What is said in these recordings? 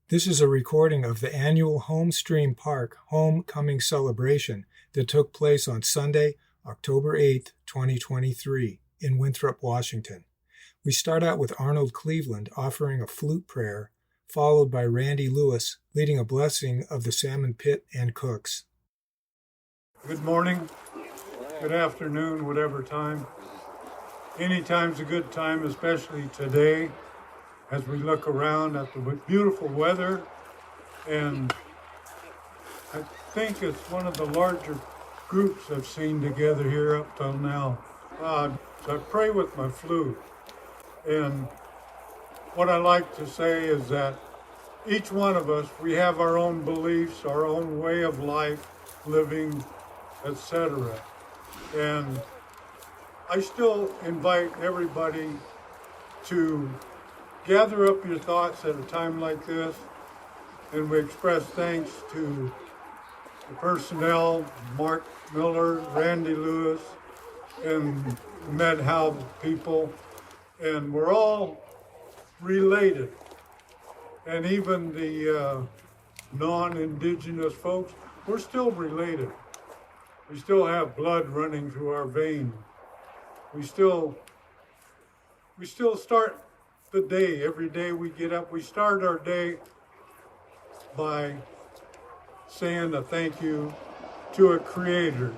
This is a recording of the annual Home Stream Park Homecoming Celebration that took place on Sunday, October 8, 2023, in Winthrop, Washington. We start out with Arnold Cleveland offering a flute prayer, followed by Randy Lewis leading a blessing of the salmon pit and cooks. Good morning, good afternoon, whatever time. Any time's a good time, especially today, as we look around at the beautiful weather. And I think it's one of the larger groups I've seen together here up till now. So I pray with my flute. And what I like to say is that each one of us, we have our own beliefs, our own way of life, living, etc. And I still invite everybody to gather up your thoughts at a time like this, and we express thanks to the personnel, Mark Miller, Randy Lewis, and the Methow people, and we're all related. And even the non-indigenous folks, we're still related. We still have blood running through our veins. We still start the day. Every day we get up, we start our day by saying a thank you to a creator.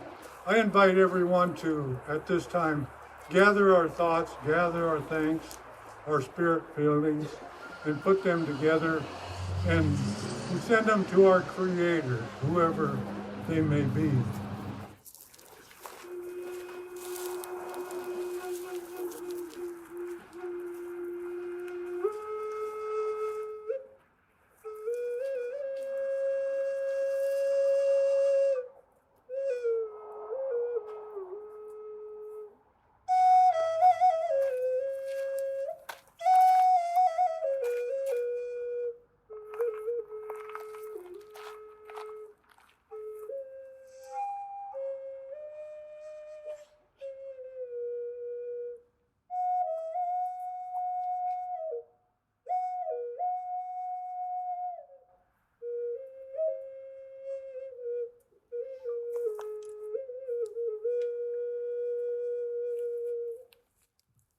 I invite everyone to, at this time, gather our thoughts, gather our thanks, our spirit feelings, and put them together, and we send them to our creator, whoever they may be.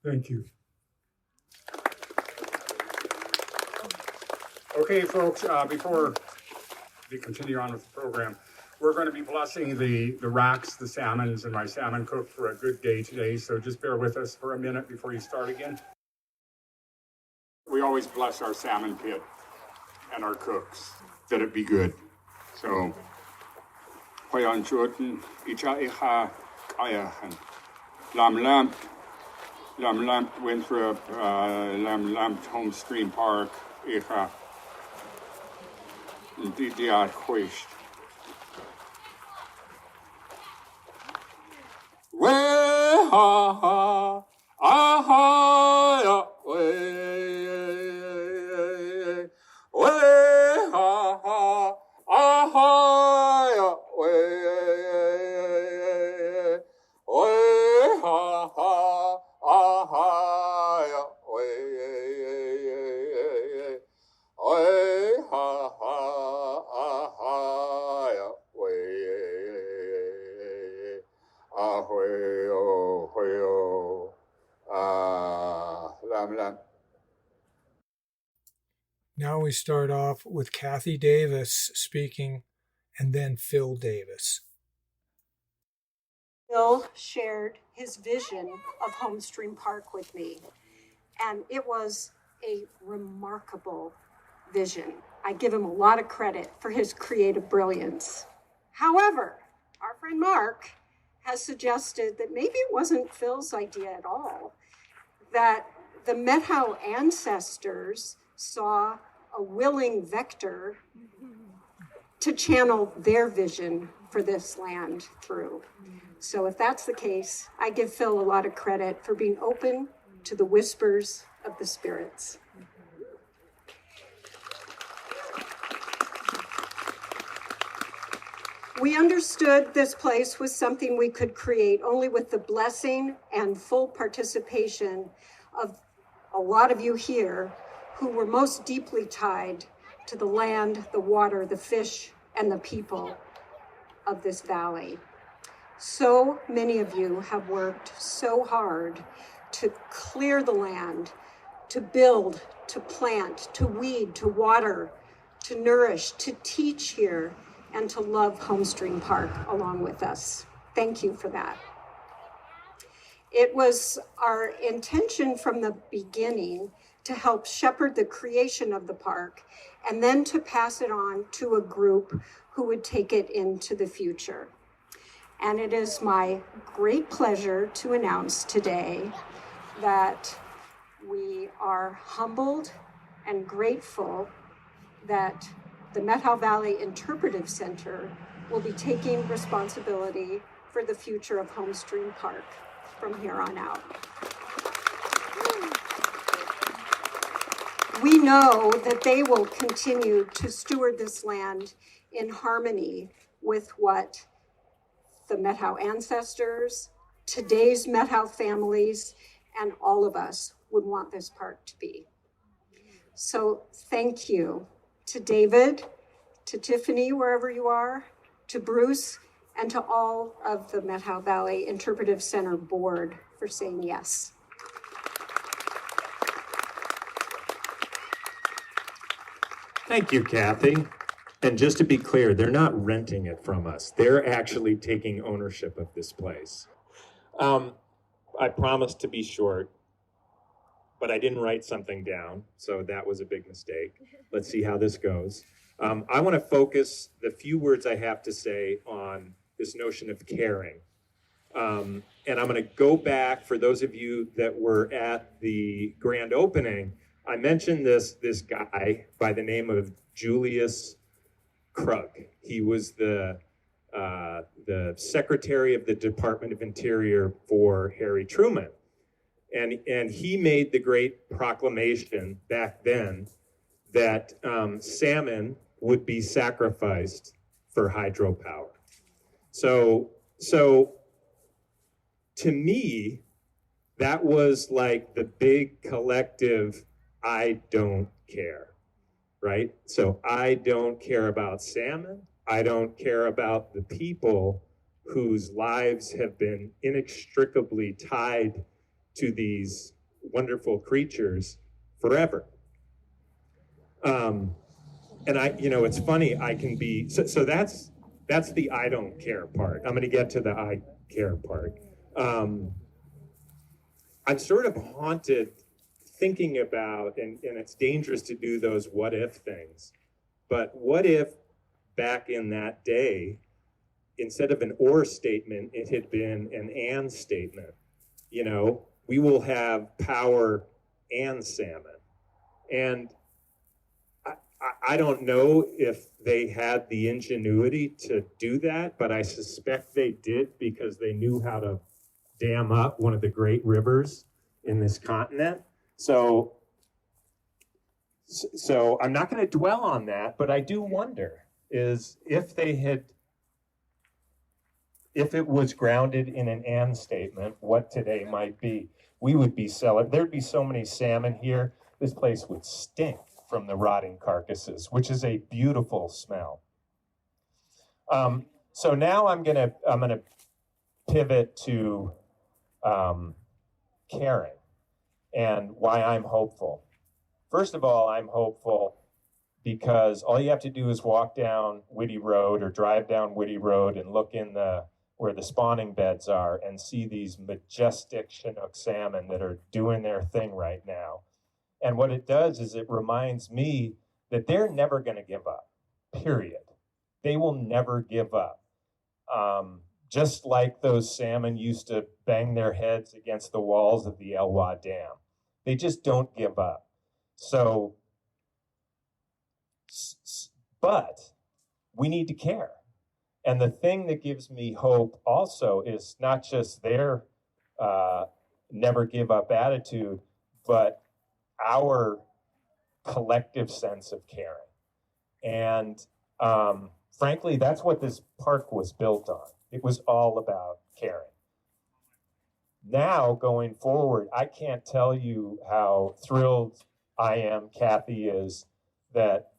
Thank you. Okay, folks, before we continue on with the program, we're going to be blessing the racks, the salmons, and my salmon cook for a good day today. So just bear with us for a minute before you start again. We always bless our salmon pit and our cooks, that it be good. So, Hoyan Jordan, Icha Icha Kayahan, Lam Winthrop, Lam Home Stream Park, Icha, Didiat Hoist. We ha ha, aha, ya, we ha ha, aha, ya, we ha ha, aha, ya, we ha ha, aha, ya, we lam lam. Now we start off with Cathy Davis speaking, and then Phil Davis. Phil shared his vision of Home Stream Park with me, and it was a remarkable vision. I give him a lot of credit for his creative brilliance. However, our friend Mark has suggested that maybe it wasn't Phil's idea at all, that the Methow ancestors saw a willing vector to channel their vision for this land through. So if that's the case, I give Phil a lot of credit for being open to the whispers of the spirits. We understood this place was something we could create only with the blessing and full participation of a lot of you here who were most deeply tied to the land, the water, the fish, and the people of this valley. So many of you have worked so hard to clear the land, to build, to plant, to weed, to water, to nourish, to teach here, and to love Homestream Park along with us. Thank you for that. It was our intention from the beginning to help shepherd the creation of the park and then to pass it on to a group who would take it into the future. And it is my great pleasure to announce today that we are humbled and grateful that the Methow Valley Interpretive Center will be taking responsibility for the future of Homestream Park from here on out. We know that they will continue to steward this land in harmony with what the Methow ancestors, today's Methow families, and all of us would want this park to be. So thank you to David, to Tiffany, wherever you are, to Bruce, and to all of the Methow Valley Interpretive Center board for saying yes. Thank you, Cathy. And just to be clear, they're not renting it from us. They're actually taking ownership of this place. I promised to be short, but I didn't write something down, so that was a big mistake. Let's see how this goes. I want to focus the few words I have to say on this notion of caring. And I'm going to go back, for those of you that were at the grand opening, I mentioned this guy by the name of Julius Krug. He was the Secretary of the Department of Interior for Harry Truman. And he made the great proclamation back then that salmon would be sacrificed for hydropower. So to me, that was like the big collective, I don't care, right? So I don't care about salmon. I don't care about the people whose lives have been inextricably tied to these wonderful creatures forever. And it's funny, I can be, so that's the I don't care part. I'm gonna get to the I care part. I'm sort of haunted thinking about, and it's dangerous to do those what if things, but what if back in that day, instead of an or statement, it had been an and statement? You know, we will have power and salmon. And I don't know if they had the ingenuity to do that, but I suspect they did because they knew how to dam up one of the great rivers in this continent. So I'm not going to dwell on that, but I do wonder is if it was grounded in an and statement, what today might be. We would be selling, there'd be so many salmon here, this place would stink from the rotting carcasses, which is a beautiful smell. So now I'm gonna pivot to caring and why I'm hopeful. First of all, I'm hopeful because all you have to do is walk down Whitty Road or drive down Whitty Road and look in where the spawning beds are and see these majestic Chinook salmon that are doing their thing right now. And what it does is it reminds me that they're never going to give up, period. They will never give up. Just like those salmon used to bang their heads against the walls of the Elwha Dam. They just don't give up. So, but we need to care. And the thing that gives me hope also is not just their never give up attitude, but our collective sense of caring. And frankly, that's what this park was built on. It was all about caring. Now, going forward, I can't tell you how thrilled I am, Cathy is, that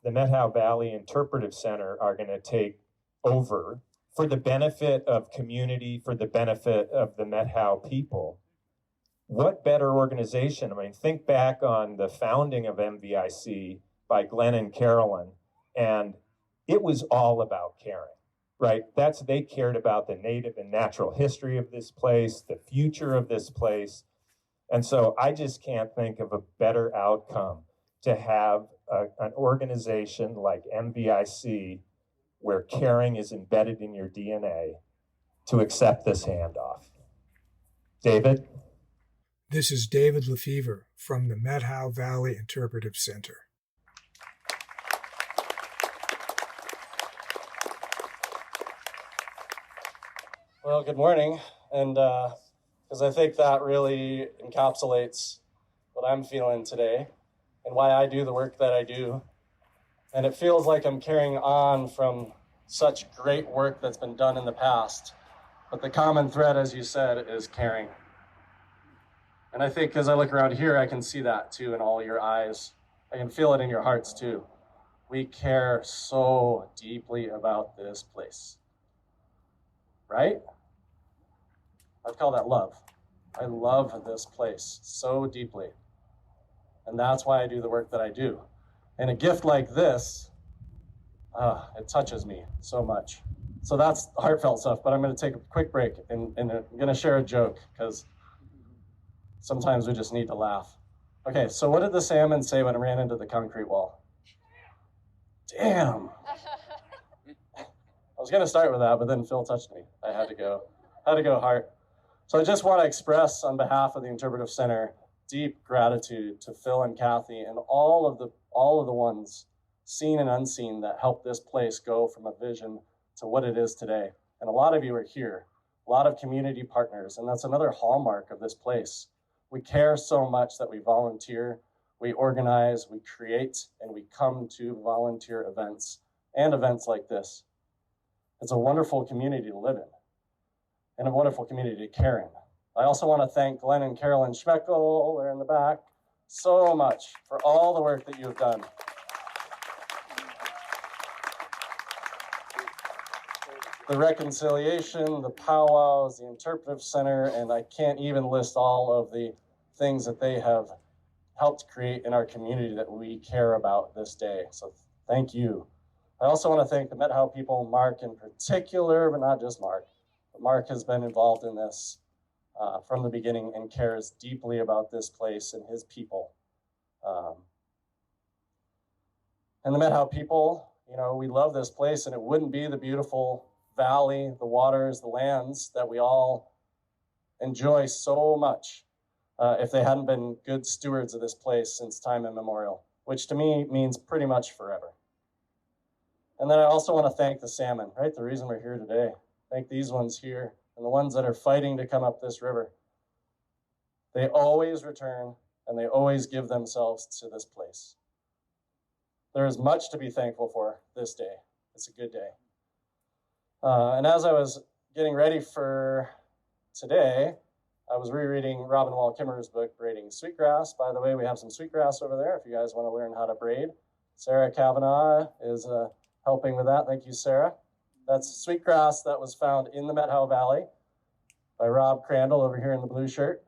the Methow Valley Interpretive Center are going to take over for the benefit of community, for the benefit of the Methow people. What better organization? I mean, think back on the founding of MVIC by Glenn and Carolyn, and it was all about caring, right? They cared about the native and natural history of this place, the future of this place. And so I just can't think of a better outcome to have an organization like MVIC where caring is embedded in your DNA to accept this handoff. David? This is David Lafever from the Methow Valley Interpretive Center. Well, good morning. And because I think that really encapsulates what I'm feeling today and why I do the work that I do. And it feels like I'm carrying on from such great work that's been done in the past. But the common thread, as you said, is caring. And I think as I look around here, I can see that too in all your eyes. I can feel it in your hearts too. We care so deeply about this place. Right? I'd call that love. I love this place so deeply. And that's why I do the work that I do. And a gift like this, it touches me so much. So that's heartfelt stuff, but I'm going to take a quick break and I'm going to share a joke because sometimes we just need to laugh. Okay, so what did the salmon say when it ran into the concrete wall? Damn. I was going to start with that, but then Phil touched me. I had to go heart. So I just want to express on behalf of the Interpretive Center deep gratitude to Phil and Cathy and all of the ones, seen and unseen, that helped this place go from a vision to what it is today. And a lot of you are here, a lot of community partners, and that's another hallmark of this place. We care so much that we volunteer, we organize, we create, and we come to volunteer events and events like this. It's a wonderful community to live in and a wonderful community to care in. I also want to thank Glenn and Carolyn Schmeckel, they're in the back, so much for all the work that you've done. The reconciliation, the powwows, the interpretive center, and I can't even list all of the things that they have helped create in our community that we care about this day. So thank you. I also want to thank the Methow people, Mark in particular, but not just Mark. But Mark has been involved in this from the beginning and cares deeply about this place and his people. And the Methow people, we love this place, and it wouldn't be the beautiful valley, the waters, the lands that we all enjoy so much if they hadn't been good stewards of this place since time immemorial, which to me means pretty much forever. And then I also want to thank the salmon, right? The reason we're here today. Thank these ones here and the ones that are fighting to come up this river. They always return and they always give themselves to this place. There is much to be thankful for this day. It's a good day. And as I was getting ready for today, I was rereading Robin Wall Kimmerer's book, Braiding Sweetgrass. By the way, we have some sweetgrass over there if you guys want to learn how to braid. Sarah Kavanaugh is helping with that. Thank you, Sarah. That's sweetgrass that was found in the Methow Valley by Rob Crandall over here in the blue shirt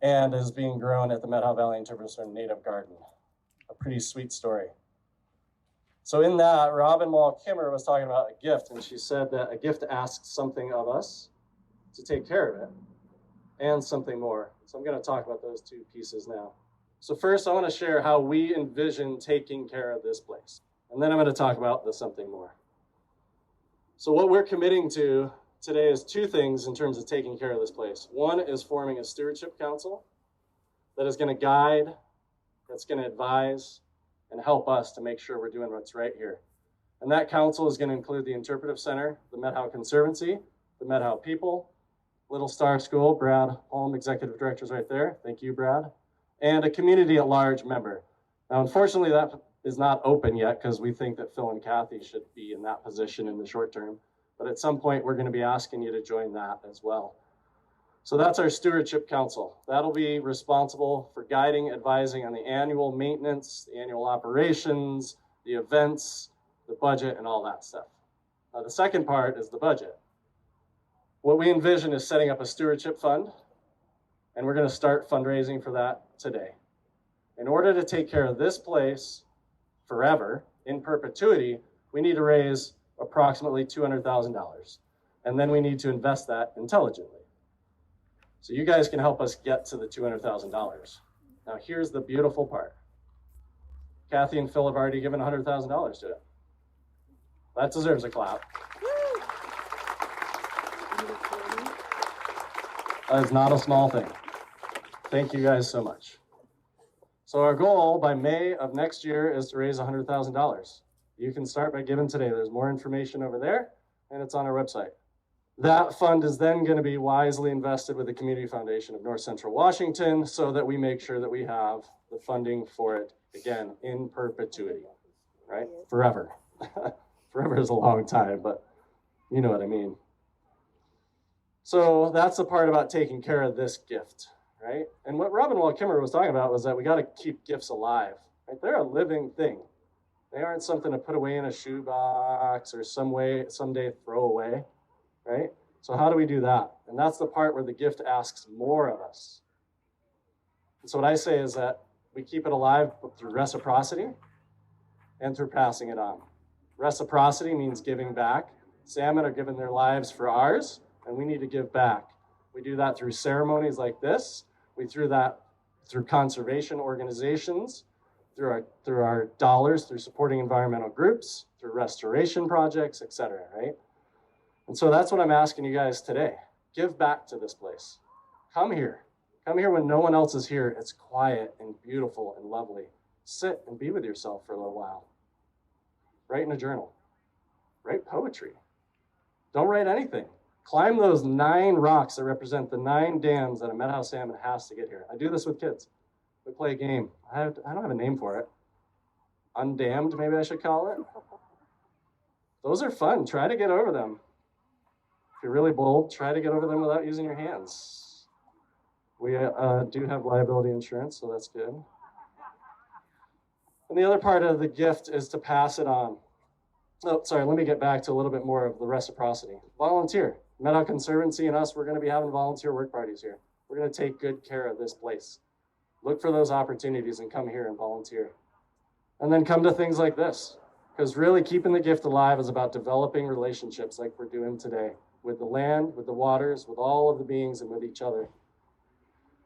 and is being grown at the Methow Valley Interpretive Center Native Garden. A pretty sweet story. So in that, Robin Wall Kimmerer was talking about a gift, and she said that a gift asks something of us to take care of it and something more. So I'm going to talk about those two pieces now. So first, I want to share how we envision taking care of this place. And then I'm going to talk about the something more. So what we're committing to today is two things in terms of taking care of this place. One is forming a stewardship council that is going to guide, that's going to advise, and help us to make sure we're doing what's right here. And that council is going to include the Interpretive Center, the Methow Conservancy, the Methow people, Little Star School, Brad Holm, Executive Director's right there. Thank you, Brad. And a community at large member. Now, unfortunately, that is not open yet because we think that Phil and Cathy should be in that position in the short term. But at some point, we're going to be asking you to join that as well. So that's our Stewardship Council. That'll be responsible for guiding, advising on the annual maintenance, the annual operations, the events, the budget, and all that stuff. Now, the second part is the budget. What we envision is setting up a stewardship fund, and we're going to start fundraising for that today. In order to take care of this place forever, in perpetuity, we need to raise approximately $200,000. And then we need to invest that intelligently. So you guys can help us get to the $200,000. Now here's the beautiful part. Cathy and Phil have already given $100,000 to it. That deserves a clap. That is not a small thing. Thank you guys so much. So our goal by May of next year is to raise $100,000. You can start by giving today. There's more information over there, and it's on our website. That fund is then going to be wisely invested with the Community Foundation of North Central Washington so that we make sure that we have the funding for it, again, in perpetuity, right? Forever. Forever is a long time, but you know what I mean. So that's the part about taking care of this gift, right? And what Robin Wall Kimmer was talking about was that we got to keep gifts alive, right? They're a living thing. They aren't something to put away in a shoebox or someday throw away, right? So how do we do that? And that's the part where the gift asks more of us. And so what I say is that we keep it alive through reciprocity and through passing it on. Reciprocity means giving back. Salmon are giving their lives for ours, and we need to give back. We do that through ceremonies like this. We do that through conservation organizations, through our dollars, through supporting environmental groups, through restoration projects, etc., right? And so that's what I'm asking you guys today. Give back to this place. Come here. Come here when no one else is here. It's quiet and beautiful and lovely. Sit and be with yourself for a little while. Write in a journal. Write poetry. Don't write anything. Climb those 9 rocks that represent the 9 dams that a Methow salmon has to get here. I do this with kids. We play a game. I don't have a name for it. Undammed, maybe I should call it. Those are fun. Try to get over them. If you're really bold, try to get over them without using your hands. We do have liability insurance, so that's good. And the other part of the gift is to pass it on. Oh, sorry, let me get back to a little bit more of the reciprocity. Volunteer. Methow Conservancy and us, we're going to be having volunteer work parties here. We're going to take good care of this place. Look for those opportunities and come here and volunteer. And then come to things like this, because really keeping the gift alive is about developing relationships like we're doing today with the land, with the waters, with all of the beings, and with each other.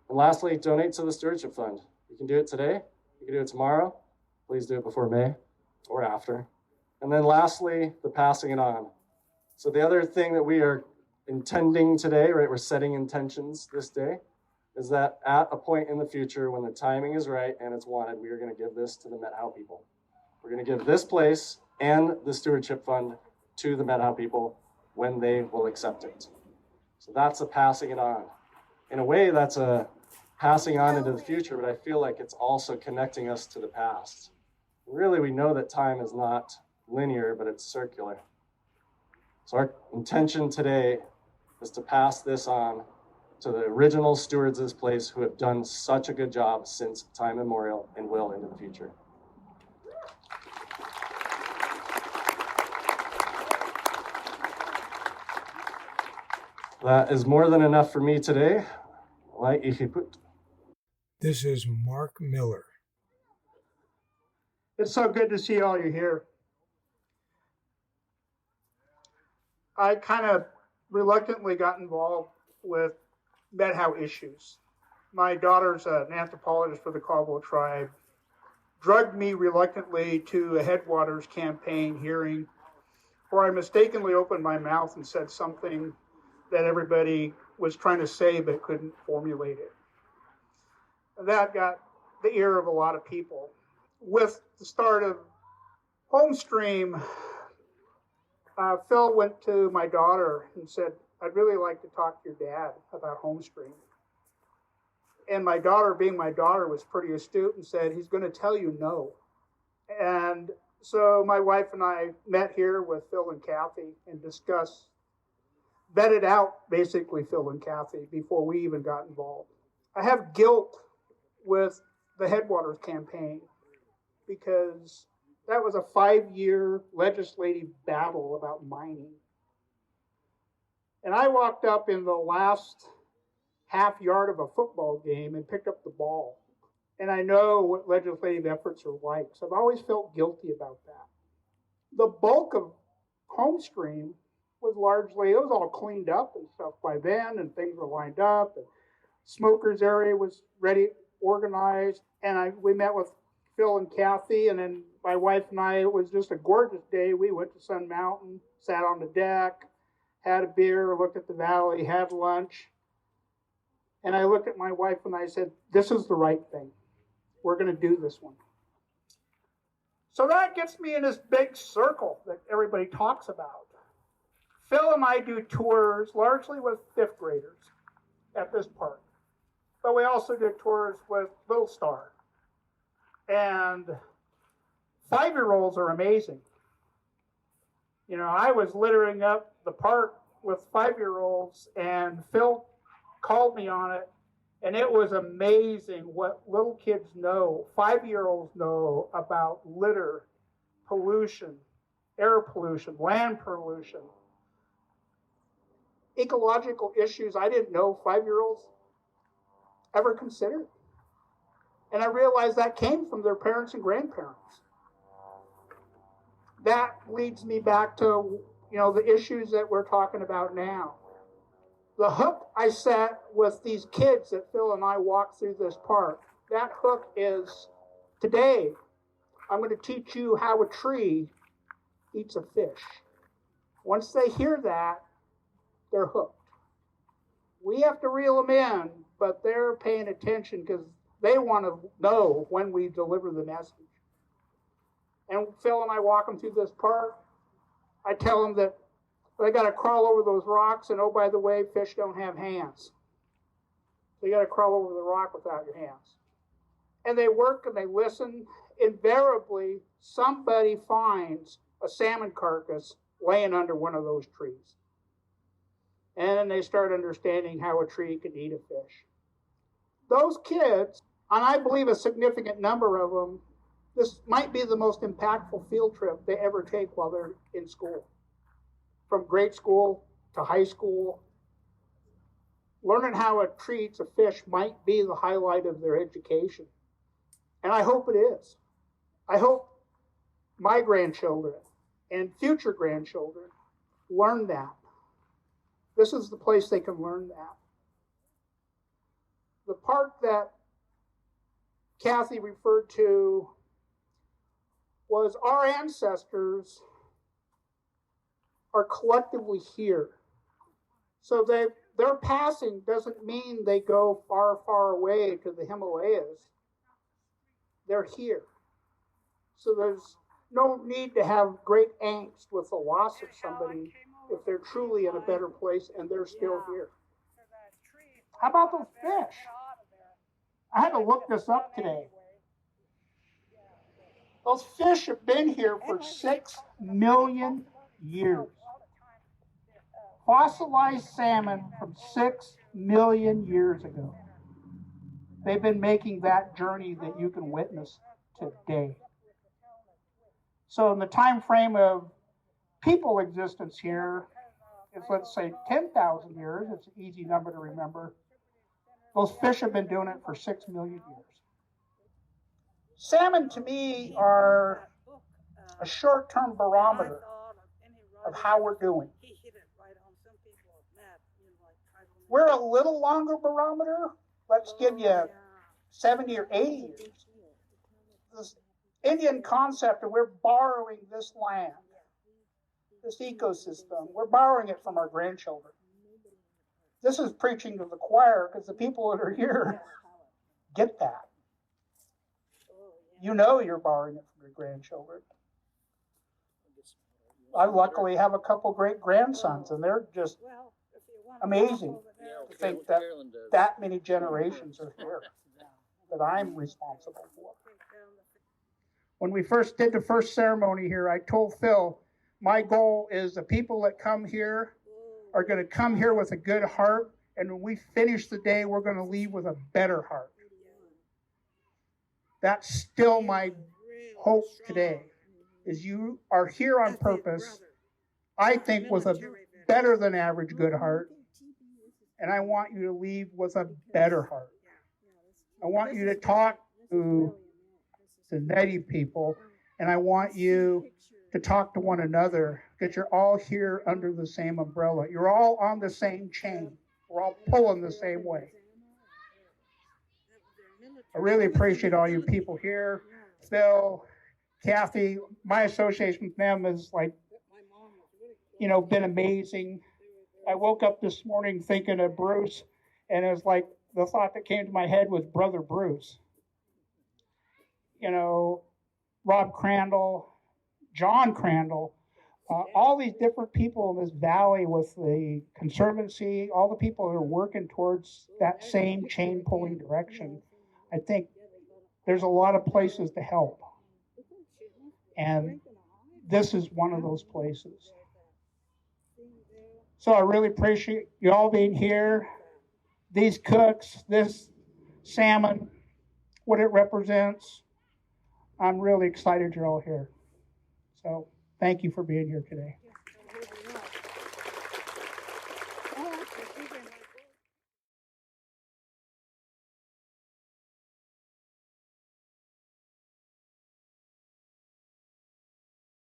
And lastly, donate to the Stewardship Fund. You can do it today. You can do it tomorrow. Please do it before May or after. And then lastly, the passing it on. So the other thing that we are intending today, right, we're setting intentions this day, is that at a point in the future when the timing is right and it's wanted, we are going to give this to the Methow people. We're going to give this place and the Stewardship Fund to the Methow people when they will accept it. So that's a passing it on. In a way, that's a passing on into the future, but I feel like it's also connecting us to the past. Really, we know that time is not linear, but it's circular. So our intention today is to pass this on to the original stewards of this place who have done such a good job since time immemorial and will into the future. That is more than enough for me today. This is Mark Miller. It's so good to see all you here. I kind of reluctantly got involved with Methow issues. My daughter's an anthropologist for the Cabo tribe, drugged me reluctantly to a Headwaters campaign hearing where I mistakenly opened my mouth and said something that everybody was trying to say but couldn't formulate it. That got the ear of a lot of people. With the start of Homestream, Phil went to my daughter and said, "I'd really like to talk to your dad about Homestream." And my daughter, being my daughter, was pretty astute and said, "He's going to tell you no." And so my wife and I met here with Phil and Cathy and vetted out basically Phil and Cathy before we even got involved. I have guilt with the Headwaters campaign because That was a 5-year legislative battle about mining. And I walked up in the last half yard of a football game and picked up the ball. And I know what legislative efforts are like, so I've always felt guilty about that. The bulk of Homestream was largely, it was all cleaned up and stuff by then, and things were lined up, and smokers area was ready, organized, and we met with Phil and Cathy, and then my wife and I, it was just a gorgeous day. We went to Sun Mountain, sat on the deck, had a beer, looked at the valley, had lunch, and I looked at my wife and I said, this is the right thing. We're going to do this one. So that gets me in this big circle that everybody talks about. Phil and I do tours largely with 5th graders at this park. But we also do tours with Little Star. And 5-year-olds are amazing. You know, I was littering up the park with 5-year-olds, and Phil called me on it, and it was amazing what little kids know, 5-year-olds know about litter, pollution, air pollution, land pollution, ecological issues I didn't know 5-year-olds ever considered. And I realized that came from their parents and grandparents. That leads me back to, you know, the issues that we're talking about now. The hook I set with these kids that Phil and I walked through this park, that hook is, today, I'm going to teach you how a tree eats a fish. Once they hear that, they're hooked. We have to reel them in, but they're paying attention because they want to know when we deliver the message. And Phil and I walk them through this park. I tell them that they got to crawl over those rocks, and oh, by the way, fish don't have hands. So you got to crawl over the rock without your hands. And they work and they listen. Invariably, somebody finds a salmon carcass laying under one of those trees. And then they start understanding how a tree can eat a fish. Those kids, and I believe a significant number of them, this might be the most impactful field trip they ever take while they're in school. From grade school to high school, learning how a tree eats a fish might be the highlight of their education. And I hope it is. I hope my grandchildren and future grandchildren learn that. This is the place they can learn that. The park that Cathy referred to was our ancestors are collectively here. So their passing doesn't mean they go far, far away to the Himalayas. They're here. So there's no need to have great angst with the loss of somebody if they're truly in a better place and they're still here. How about those fish? I had to look this up today. Those fish have been here for 6 million years. Fossilized salmon from 6 million years ago. They've been making that journey that you can witness today. So in the time frame of people existence here, it's, let's say, 10,000 years. It's an easy number to remember. Those fish have been doing it for 6 million years. Salmon, to me, are a short-term barometer of how we're doing. We're a little longer barometer. Let's give you 70 or 80 years. This Indian concept of we're borrowing this land, this ecosystem, we're borrowing it from our grandchildren. This is preaching to the choir because the people that are here get that. You know you're borrowing it from your grandchildren. I luckily have a couple great grandsons, and they're just amazing to think that that many generations are here that I'm responsible for. When we first did the first ceremony here, I told Phil, my goal is the people that come here are going to come here with a good heart, and when we finish the day, we're going to leave with a better heart. That's still my hope today. is you are here on purpose, I think with a better than average good heart, and I want you to leave with a better heart. I want you to talk to the native people, and I want you to talk to one another, because you're all here under the same umbrella. You're all on the same chain. We're all pulling the same way. I really appreciate all you people here. Phil, Cathy, my association with them is been amazing. I woke up this morning thinking of Bruce, and it was like the thought that came to my head was Brother Bruce. Rob Crandall, John Crandall, all these different people in this valley with the Conservancy, all the people that are working towards that same chain pulling direction. I think there's a lot of places to help. And this is one of those places. So I really appreciate you all being here. These cooks, this salmon, what it represents. I'm really excited you're all here. So thank you for being here today.